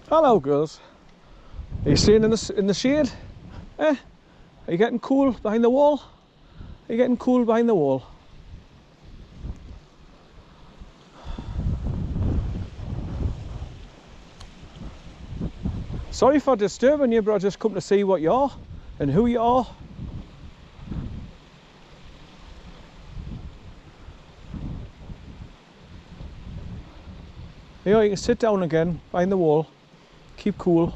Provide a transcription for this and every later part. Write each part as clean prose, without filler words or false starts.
Hello, girls. Are you staying in the shade? Eh? Are you getting cool behind the wall? Are you getting cool behind the wall? Sorry for disturbing you, but I just come to see what you are and who you are. Here, you can sit down again behind the wall. Keep cool.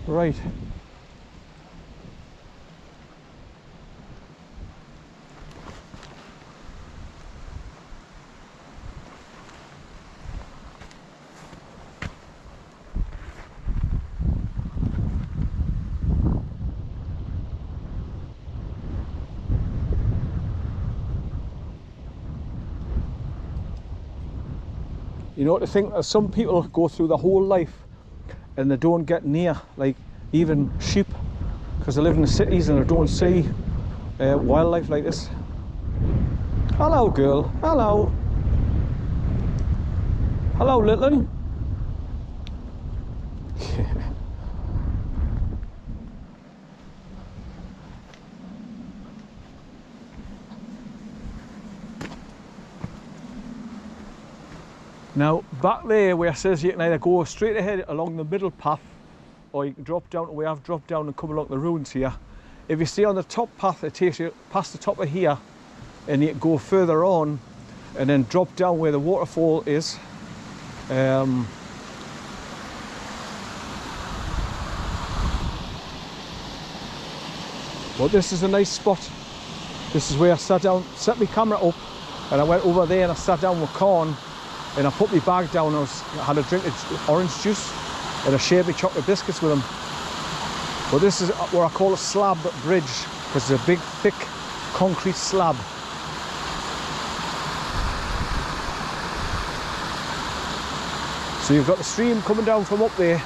Right. You know, to think that some people go through their whole life and they don't get near, like even sheep, because they live in the cities and they don't see wildlife like this. Hello, girl. Hello. Hello, little one. Now, back there where it says you can either go straight ahead along the middle path, or you can drop down, we have dropped down and come along the ruins here. If you stay on the top path, it takes you past the top of here, and you can go further on, and then drop down where the waterfall is. But this is a nice spot. This is where I sat down, set my camera up, and I went over there and I sat down with Corn. And I put my bag down, I had a drink of orange juice and I shared my chocolate biscuits with them. But this is what I call a slab bridge, because it's a big, thick concrete slab. So you've got the stream coming down from up there,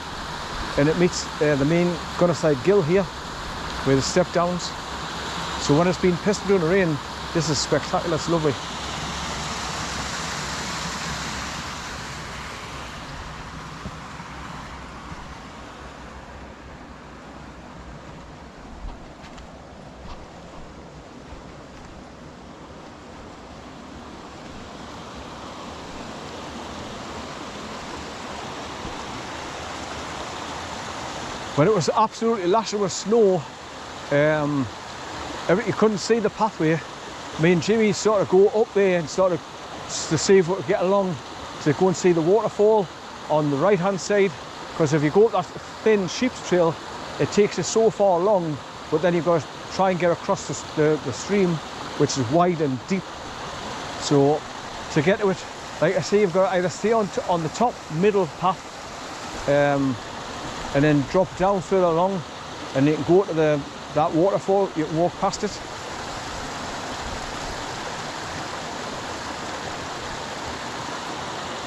and it meets the main Gunnerside Gill here, where the step downs. So when it's been pissing during the rain, this is spectacular, it's lovely. When it was absolutely lashing with snow, you couldn't see the pathway. Me and Jimmy sort of go up there and sort of to see if we could get along to go and see the waterfall on the right hand side, because if you go up that thin sheep's trail, it takes you so far along, but then you've got to try and get across the stream, which is wide and deep. So to get to it, like I say, you've got to either stay on the top middle path, and then drop down further along, and you can go to that waterfall, you can walk past it.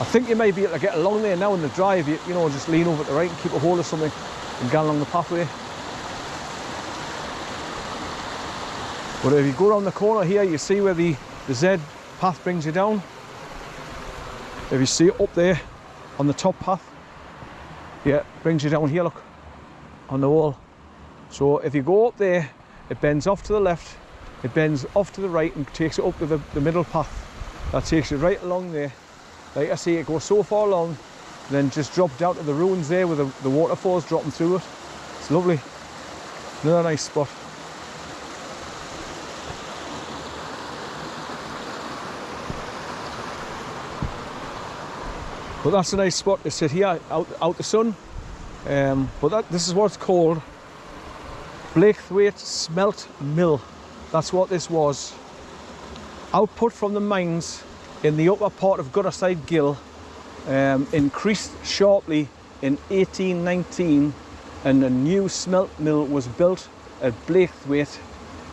I think you may be able to get along there now in the drive, you know, just lean over to the right and keep a hold of something and go along the pathway. But if you go around the corner here, you see where the Z path brings you down. If you see it up there on the top path, yeah, brings you down here, look, on the wall. So if you go up there, it bends off to the left, it bends off to the right and takes you up to the middle path. That takes you right along there. Like I say, it goes so far along, then just drop down to the ruins there with the waterfalls dropping through it. It's lovely. Another nice spot. But that's a nice spot to sit here out the sun. But this is what it's called, Blakethwaite Smelt Mill. That's what this was. Output from the mines in the upper part of Gunnerside Gill increased sharply in 1819, and a new smelt mill was built at Blakethwaite.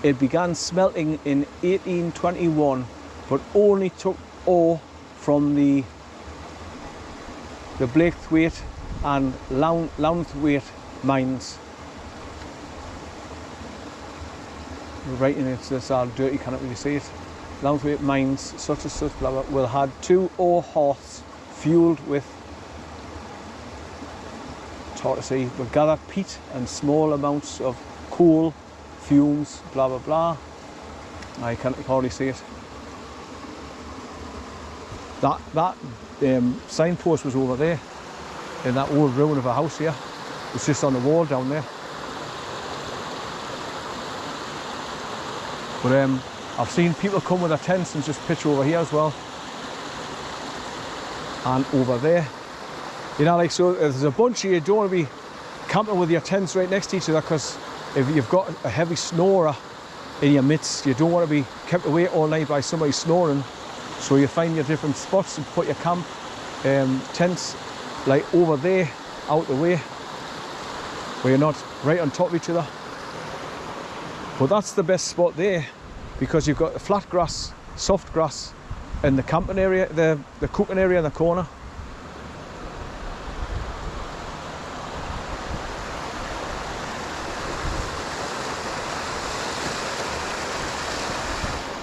It began smelting in 1821, but only took ore from the Blakethwaite and Lownthwaite mines. Right in it's all dirty, can't really see it. Lownthwaite mines, such and such, blah, blah, will had 2 ore hearths fueled with, it's hard to say, we've gathered peat and small amounts of coal, fumes, blah blah blah. I can't hardly see it. That signpost was over there in that old ruin of a house here. It's just on the wall down there. But I've seen people come with their tents and just pitch over here as well. And over there. You know, like, so there's a bunch of you, don't want to be camping with your tents right next to each other, because if you've got a heavy snorer in your midst, you don't want to be kept awake all night by somebody snoring. So you find your different spots and put your camp tents like over there, out the way, where you're not right on top of each other. But that's the best spot there, because you've got the flat grass, soft grass, and the camping area, the cooking area in the corner.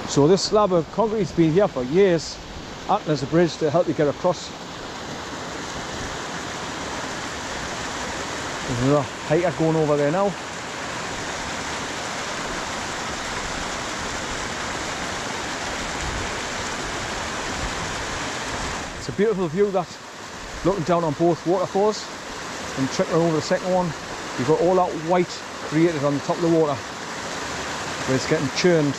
So this slab of concrete's been here for years, acting as a bridge to help you get across. There's a hiker going over there now. It's a beautiful view, that, looking down on both waterfalls and trickling over the second one. You've got all that white created on the top of the water where it's getting churned.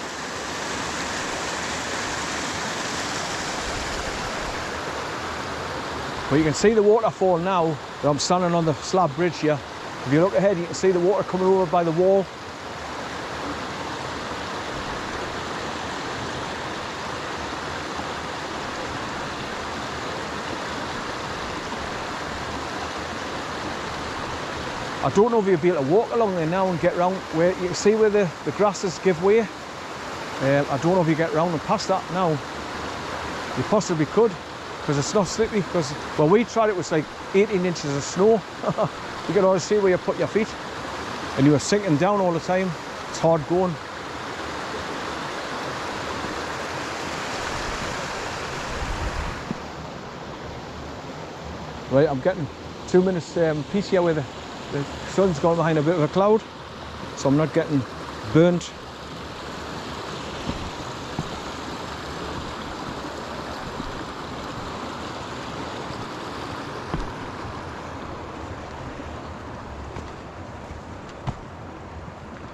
But you can see the waterfall now that I'm standing on the slab bridge here. If you look ahead, you can see the water coming over by the wall. I don't know if you'll be able to walk along there now and get round where you can see where the grasses give way. I don't know if you get round and past that now. You possibly could, because it's not slippery. Because when we tried, it was like 18 inches of snow. You can always see where you put your feet, and you were sinking down all the time. It's hard going. Right, I'm getting 2 minutes peace here where the sun's gone behind a bit of a cloud, so I'm not getting burnt.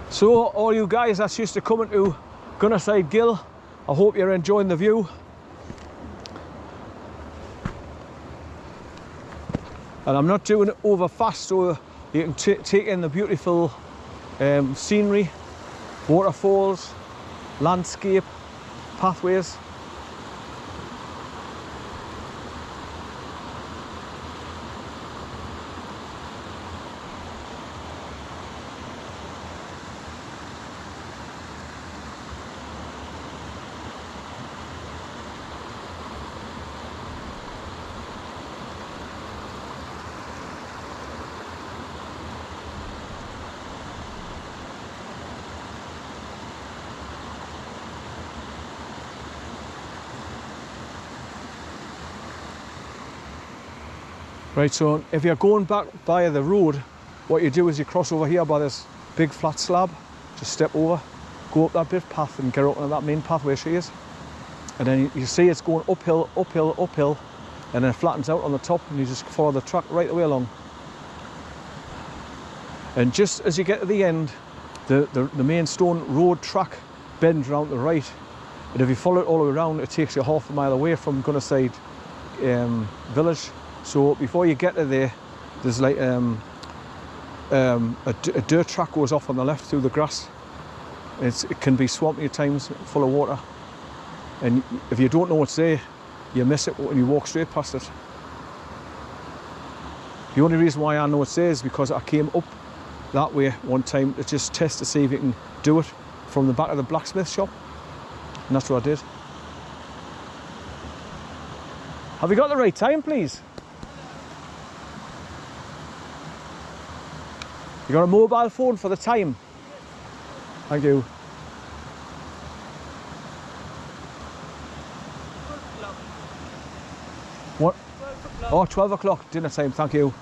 So all you guys that's used to coming to Gunnerside Gill, I hope you're enjoying the view. And I'm not doing it over fast, so you can take in the beautiful scenery, waterfalls, landscape, pathways. Right, so if you're going back via the road, what you do is you cross over here by this big flat slab, just step over, go up that bit path and get up on that main path where she is. And then you see it's going uphill, uphill, uphill, and then it flattens out on the top, and you just follow the track right the way along. And just as you get to the end, the main stone road track bends round to the right. And if you follow it all the way around, it takes you half a mile away from Gunnerside village. So before you get to there, there's like a dirt track goes off on the left through the grass. It can be swampy at times, full of water. And if you don't know what's there, you miss it when you walk straight past it. The only reason why I know it's there is because I came up that way one time to just test to see if you can do it from the back of the blacksmith shop. And that's what I did. Have you got the right time, please? You got a mobile phone for the time? Thank you. What? o'clock. Oh, 12 o'clock, dinner time, thank you.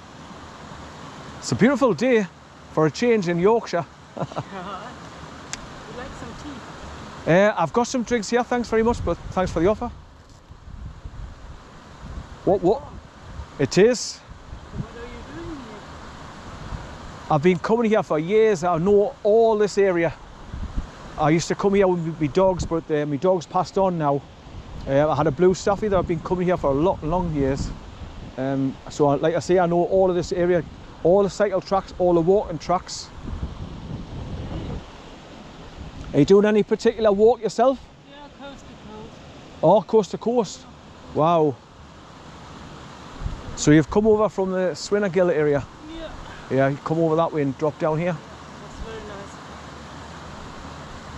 It's a beautiful day for a change in Yorkshire. Would you like some tea? I've got some drinks here, thanks very much, but thanks for the offer. What? It is. What are you doing here? I've been coming here for years. I know all this area. I used to come here with my dogs, but my dogs passed on now. I had a blue staffy that I've been coming here for a long years. So like I say, I know all of this area, all the cycle tracks, all the walking tracks. Are you doing any particular walk yourself? Yeah, coast to coast. Oh, coast to coast. Wow. So you've come over from the Gunnerside Gill area? Yeah. Yeah, you come over that way and drop down here? That's very nice.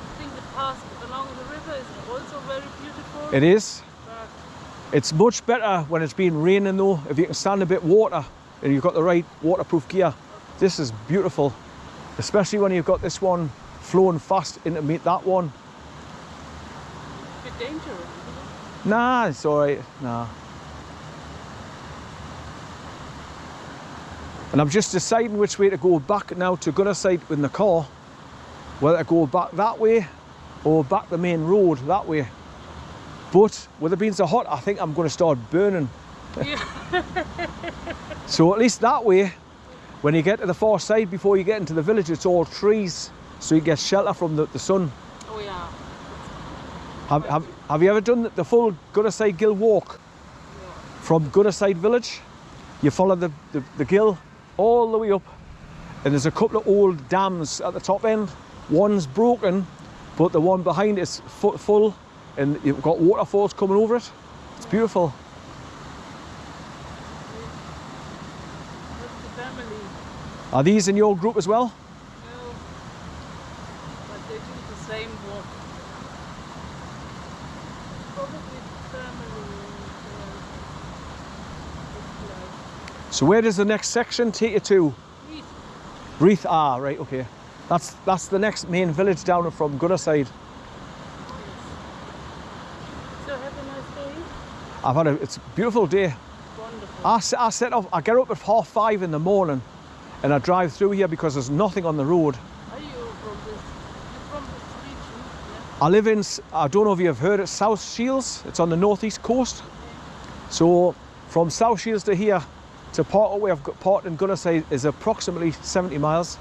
I think the path along the river is also very beautiful. It is. But It's much better when it's been raining though, if you can stand a bit water and you've got the right waterproof gear. This is beautiful, especially when you've got this one flowing fast into meet that one. a bit dangerous, isn't it? Nah, it's all right, nah. And I'm just deciding which way to go back now to Gunnerside in the car, whether to go back that way or back the main road that way. But with it being so hot, I think I'm going to start burning. Yeah. So at least that way, when you get to the far side before you get into the village, it's all trees, so you get shelter from the sun. Oh yeah. Have you ever done the full Gunnerside Gill walk Yeah. from Gunnerside village? You follow the gill all the way up, and there's a couple of old dams at the top end. One's broken, but the one behind is full, and you've got waterfalls coming over it. It's beautiful. That's the family. Are these in your group as well? No. But they do the same walk. Probably the family. So where does the next section take you to? Reef. Reeth, ah, right, okay. That's the next main village down from Gunnerside. So have a nice day. It's a beautiful day. Wonderful. I set off, I get up at 5:30 in the morning and I drive through here because there's nothing on the road. Are you from this? You're from this region? Yeah. I live in, I don't know if you've heard it, South Shields. It's on the northeast coast. So from South Shields to here, to part where I've got part in Gunnerside is approximately 70 miles.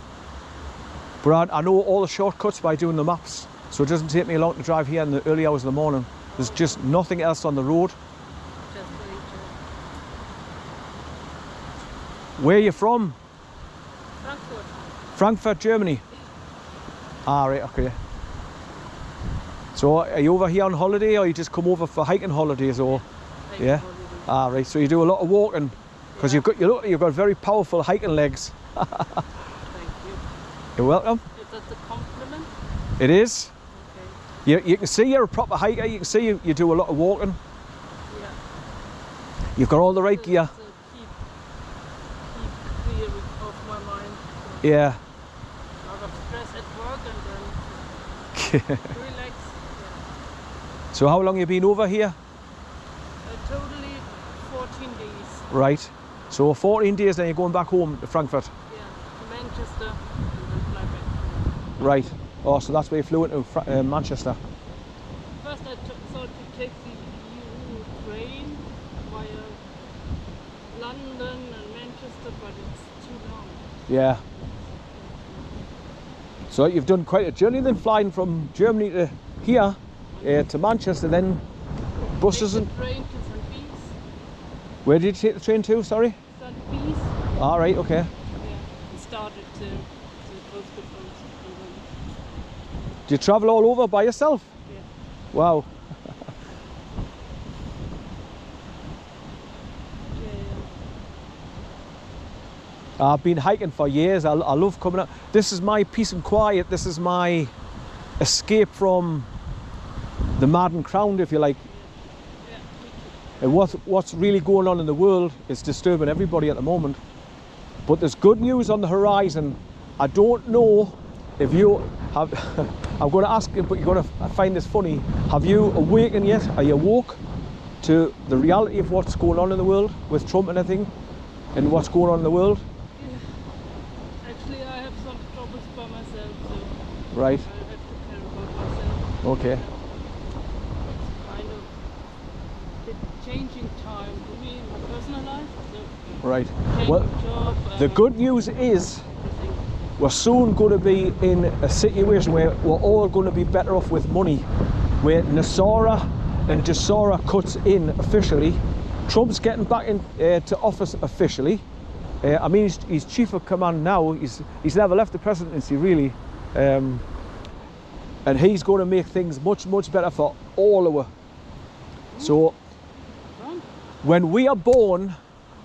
But I know all the shortcuts by doing the maps. So it doesn't take me long to drive here in the early hours of the morning. There's just nothing else on the road. Just wait. Where are you from? Frankfurt. Frankfurt, Germany. Ah, right, okay. So are you over here on holiday, or you just come over for hiking holidays, or? Hiking Yeah. holiday. Ah, right. So you do a lot of walking, because Yeah. you've got very powerful hiking legs. Thank you. You're welcome. Is that a compliment? It is. Okay. You can see you're a proper hiker. You can see you do a lot of walking. Yeah. You've got all the right So gear. keep clear of my mind. Yeah. A lot of stress at work and then relax. Yeah. So how long you been over here? Totally 14 days. Right. So 14 days, then you're going back home to Frankfurt. Yeah. To Manchester and then fly back. Right. Oh, so that's where you flew into Manchester. First I thought to take the EU train via London and Manchester, but it's too long. Yeah. So you've done quite a journey then, flying from Germany to here, to Manchester, then buses Take and... the train to St. Bees. Where did you take the train to, sorry? St. Bees. All right, okay. Yeah. And started to coast to coast. Do you travel all over by yourself? Yeah. Wow. Yeah. I've been hiking for years. I love coming out. This is my peace and quiet. This is my escape from the mad and crowd, if you like. Yeah. And what's really going on in the world is disturbing everybody at the moment. But there's good news on the horizon. I don't know if you have... I'm going to ask you, but you're going to find this funny. Have you awakened yet? Are you woke? to the reality of what's going on in the world with Trump and everything, and what's going on in the world? Yeah. Actually, I have some troubles by myself, so Right. I have to care about myself. Okay. It's kind of a changing time for me in my personal life. So Right. changing Well, job. the good news is Everything. we're soon going to be in a situation where we're all going to be better off with money, where Nasara and Jasara cuts in officially. Trump's getting back into office officially. I mean, he's chief of command now. He's never left the presidency really, and he's going to make things much better for all of us. So when we are born,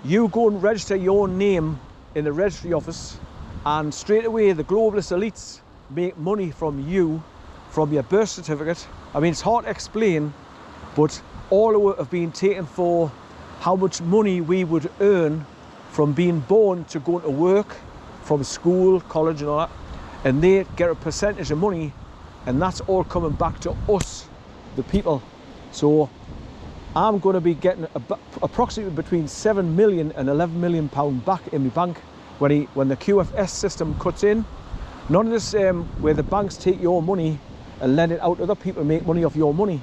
you go and register your name in the registry office, and straight away the globalist elites make money from you, from your birth certificate. I mean, it's hard to explain, but all of it have been taken for how much money we would earn from being born to going to work, from school, college and all that, and they get a percentage of money, and that's all coming back to us, the people. So I'm going to be getting approximately between 7 million and 11 million pound back in my bank when the QFS system cuts in. None of this where the banks take your money and lend it out to other people and make money off your money,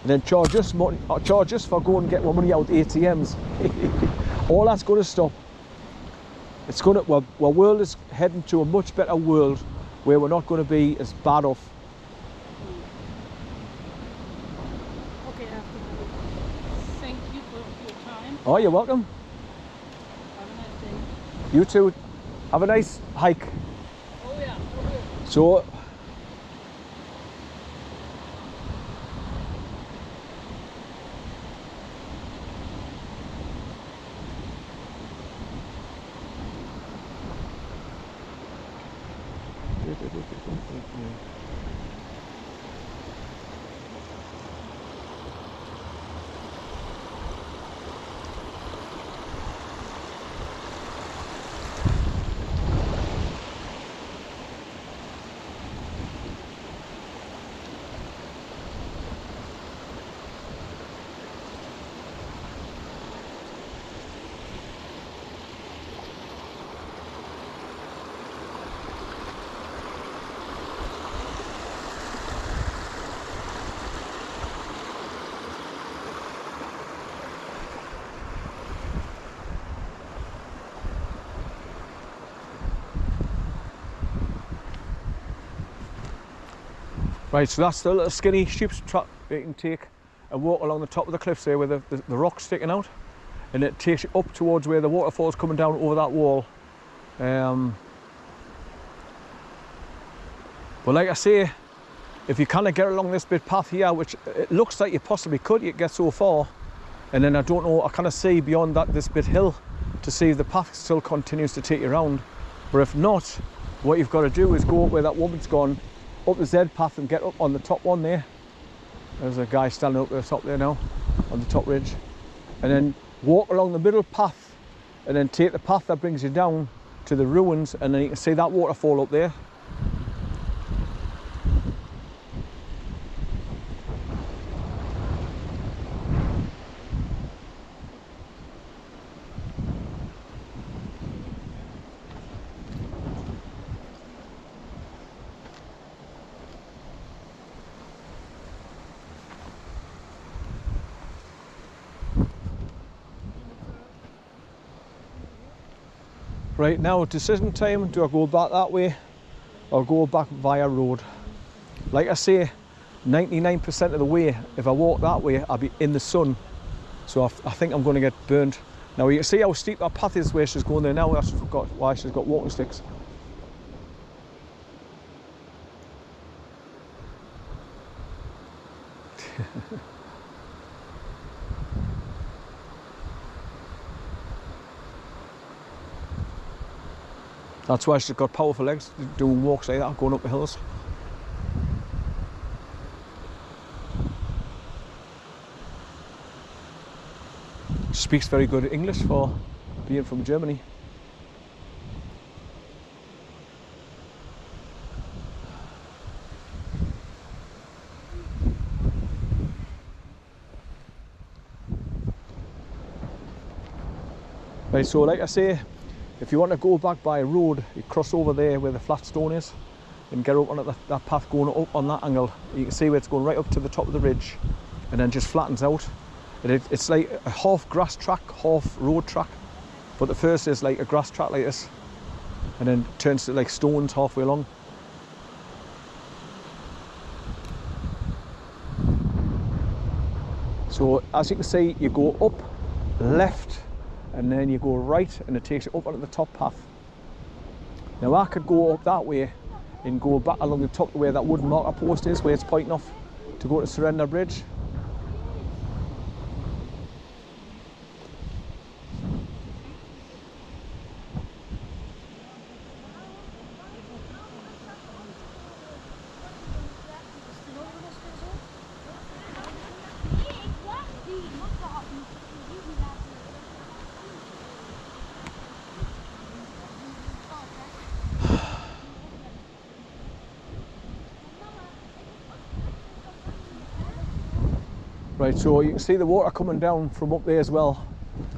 and then charge us money, or charge us for going and get more money out of the ATMs. All that's going to stop. It's going to, our world is heading to a much better world where we're not going to be as bad off. Okay, I have to go. Thank you for your time. Oh, you're welcome. Have a nice day. You too. Have a nice hike. Oh yeah. So, right, so that's the little skinny sheep's track you can take and walk along the top of the cliffs there where the rock's sticking out, and it takes you up towards where the waterfall's coming down over that wall. But like I say, if you kind of get along this bit path here, which it looks like you possibly could, you get so far, and then I don't know, I kind of see beyond that this bit hill to see if the path still continues to take you around. But if not, what you've got to do is go up where that woman's gone, up the Z path and get up on the top one there. There's a guy standing up at the top there now, on the top ridge. And then walk along the middle path, and then take the path that brings you down to the ruins, and then you can see that waterfall up there. Right, now decision time. Do I go back that way or go back via road? Like I say, 99% of the way, if I walk that way, I'll be in the sun. So I think I'm going to get burnt. Now you can see how steep that path is where she's going there now. I just forgot why she's got walking sticks. That's why she's got powerful legs, doing walks like that, going up the hills. She speaks very good English for being from Germany. Right, so like I say, if you want to go back by road, you cross over there where the flat stone is and get up on that path going up on that angle. You can see where it's going right up to the top of the ridge and then just flattens out. It's like a half grass track, half road track, but the first is like a grass track like this and then turns to like stones halfway along. So as you can see, you go up, left, and then you go right and it takes you up onto the top path. Now I could go up that way and go back along the top where that wooden marker post is, where it's pointing off to go to Surrender Bridge. Right, so you can see the water coming down from up there as well.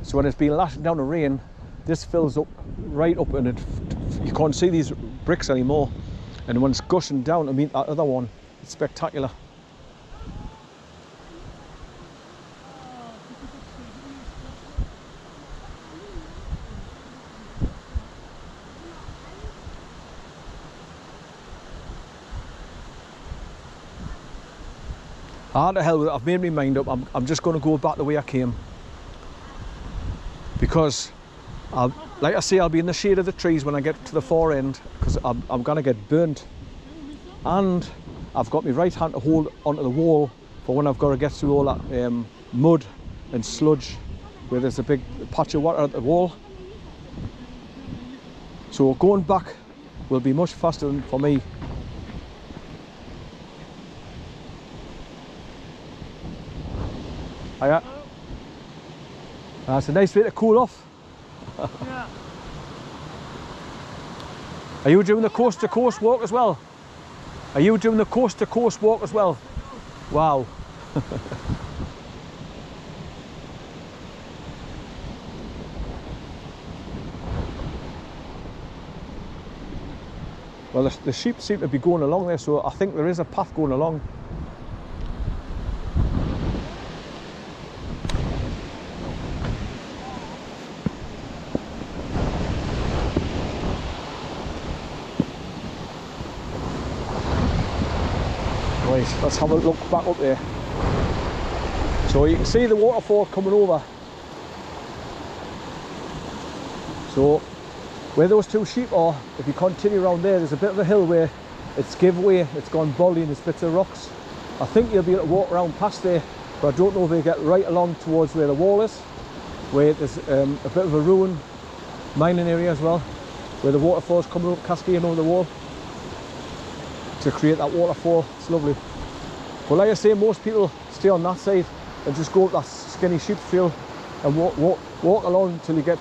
So when it's been lashing down the rain, this fills up right up and you can't see these bricks anymore. And when it's gushing down to meet that other one, it's spectacular. Ah, the hell with it, I've made my mind up. I'm just going to go back the way I came. Because, like I say, I'll be in the shade of the trees when I get to the far end, because I'm going to get burnt. And I've got my right hand to hold onto the wall for when I've got to get through all that mud and sludge, where there's a big patch of water at the wall. So going back will be much faster than for me. Hiya. That's a nice way to cool off. Yeah. Are you doing the coast to coast walk as well? Are you doing the coast to coast walk as well? Wow. Well, the sheep seem to be going along there, so I think there is a path going along. Right, let's have a look back up there. So you can see the waterfall coming over. So where those two sheep are, if you continue around there's a bit of a hill where it's give way, it's gone bolly and there's bits of rocks. I think you'll be able to walk around past there, but I don't know if they get right along towards where the wall is, where there's a bit of a ruin mining area as well, where the waterfall's coming up, cascading over the wall to create that waterfall. It's lovely. But like I say, most people stay on that side and just go up that skinny sheep trail and walk along until you get